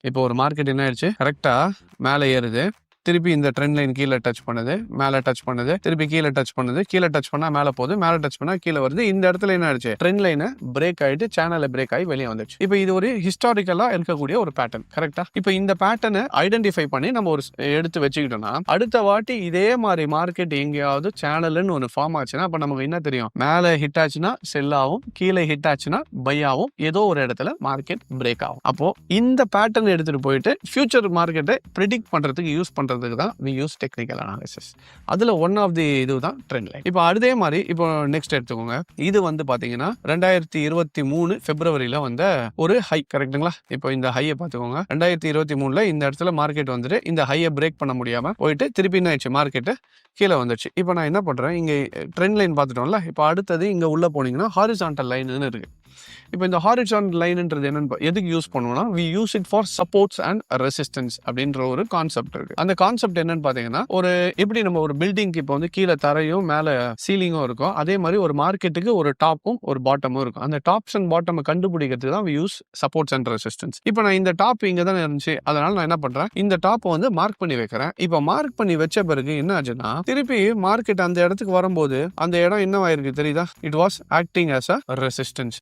இப்போ ஒரு மார்க்கெட் என்ன ஆயிடுச்சு, கரெக்டா மேலே ஏறுது, திருப்பி இந்த ட்ரெண்ட் லைன் கீழே டச் பண்ணுது, மேலே டச் பண்ணுது, திருப்பி கீழே டச் பண்ணுது, கீழே டச் பண்ணா மேலே போகுது, மேலே டச் பண்ணா கீழே வருது. இந்த இடத்துல என்ன ஆயிடுச்சு, ட்ரெண்ட் லைனை பிரேக் ஆயிட்டு சேனலை பிரேக் ஆகி வெளியே வந்துச்சு. இப்போ இது ஒரு ஹிஸ்டாரிக்கலா இருக்கக்கூடிய ஒரு பேட்டர்ன். கரெக்டா? இப்போ இந்த பேட்டர்னை ஐடென்டிஃபை பண்ணி நம்ம ஒரு எடுத்து வச்சுக்கிட்டோம்னா, அடுத்த வாட்டி இதே மாதிரி மார்க்கெட் எங்கேயாவது சேனல்னு ஒன்று ஃபார்ம் ஆச்சுன்னா, அப்ப நமக்கு என்ன தெரியும், மேலே ஹிட் ஆச்சுன்னா செல் ஆகும், கீழே ஹிட் ஆச்சுன்னா பை ஆகும், ஏதோ ஒரு இடத்துல மார்க்கெட் பிரேக் ஆகும். அப்போ இந்த பேட்டர்ன் எடுத்துட்டு போயிட்டு ஃபியூச்சர் மார்க்கெட்டை ப்ரிடிக்ட் பண்றதுக்கு யூஸ் பண்றதுக்கு தான் we use technical analysis. அதுல ஒன் ஆஃப் தி இதுதான் ட்ரெண்ட் லைன். இப்போ அதே மாதிரி இப்போ நெக்ஸ்ட் எடுத்துக்கோங்க. இது வந்து பாத்தீங்கன்னா 2023 பிப்ரவரியில வந்த ஒரு ஹை. கரெக்ட்டுங்களா? இப்போ இந்த ஹையை பார்த்துக்கோங்க. 2023ல இந்த இடத்துல மார்க்கெட் வந்துட்டு இந்த ஹையை பிரேக் பண்ண முடியாம போயிட்டு திருப்பி என்ன ஆயிடுச்சு, மார்க்கெட்டு கீழே வந்துச்சு. இப்போ நான் என்ன பண்றேன், இங்க ட்ரெண்ட் லைன் பார்த்துட்டோம்ல, இப்போ அடுத்தது இங்க உள்ள போனீங்கன்னா ஹாரிசான்டல் லைன்னு இருக்கு. இப்போ இந்த ஹாரிசான்டல் லைன்ன்றது என்னன்னு எதுக்கு யூஸ் பண்ணுவோம்னா, we use it for supports and resistance அப்படின்ற ஒரு கான்செப்ட் இருக்கு. அந்த கான்செப்ட் என்னன்னு பாத்தீங்கன்னா, ஒரு எப்படி நம்ம ஒரு பில்டிங்க்கு இப்போ வந்து கீழே தரையும் மேலே சீலிங்கும் இருக்கும், அதே மாதிரி ஒரு மார்க்கெட்டுக்கு ஒரு டாப்பும் ஒரு பாட்டமும் இருக்கும். அந்த டாப்ஸ் அண்ட் பாட்டம் கண்டுபிடிக்கிறதுக்கு தான் we use supports and resistance. இப்போ நான் இந்த டாப் இங்க தான் இருந்துச்சு, அதனால நான் என்ன பண்றேன், இந்த டாப்பை வந்து மார்க் பண்ணி வைக்கிறேன். இப்போ மார்க் பண்ணி வச்ச பிறகு என்ன ஆச்சுன்னா, திருப்பி மார்க்கெட் அந்த இடத்துக்கு வரும்போது அந்த இடம் என்னவாயிருக்கு தெரியுதா, it was acting as a resistance.